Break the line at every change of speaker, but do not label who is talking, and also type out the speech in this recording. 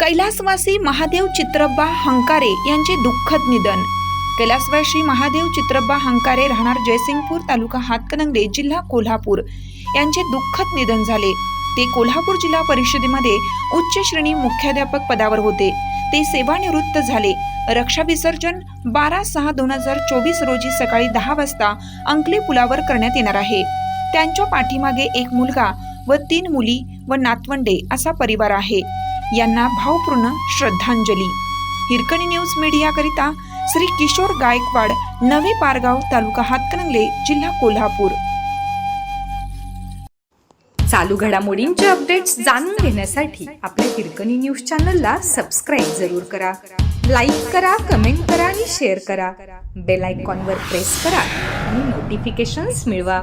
कैलासवासी महादेव चित्रब्बा हंकारे यांचे दुःखद निधन। कैलासवासी महादेव चित्रब्बा हंकारे राहणार जयसिंगपूर तालुका हातकणंगले जिल्हा कोल्हापूर यांचे दुःखद निधन झाले। ते कोल्हापूर जिल्हा परिषदेमध्ये उच्च श्रेणी मुख्याध्यापक पदावर होते। ते सेवानिवृत्त झाले। रक्षा विसर्जन 12/6/2024 रोजी सकाळी 10 वाजता अंकले पुलावर करण्यात येणार आहे। त्यांच्या पाठीमागे एक मुलगा व 3 मुली व नातवंडे असा परिवार आहे। यांना भावपूर्ण श्रद्धांजली। हिरकणी न्यूज मीडिया करिता श्री किशोर गायकवाड, नवे पारगाव, तालुका हातकणंगले, जिल्हा कोल्हापूर।
चालू घडामोडींचे अपडेट्स जाणून घेण्यासाठी आपल्या हिरकणी न्यूज चॅनलला सबस्क्राईब जरूर करा, लाईक करा, कमेंट करा आणि शेअर करा। बेल आयकॉनवर प्रेस करा आणि नोटिफिकेशन्स मिळवा।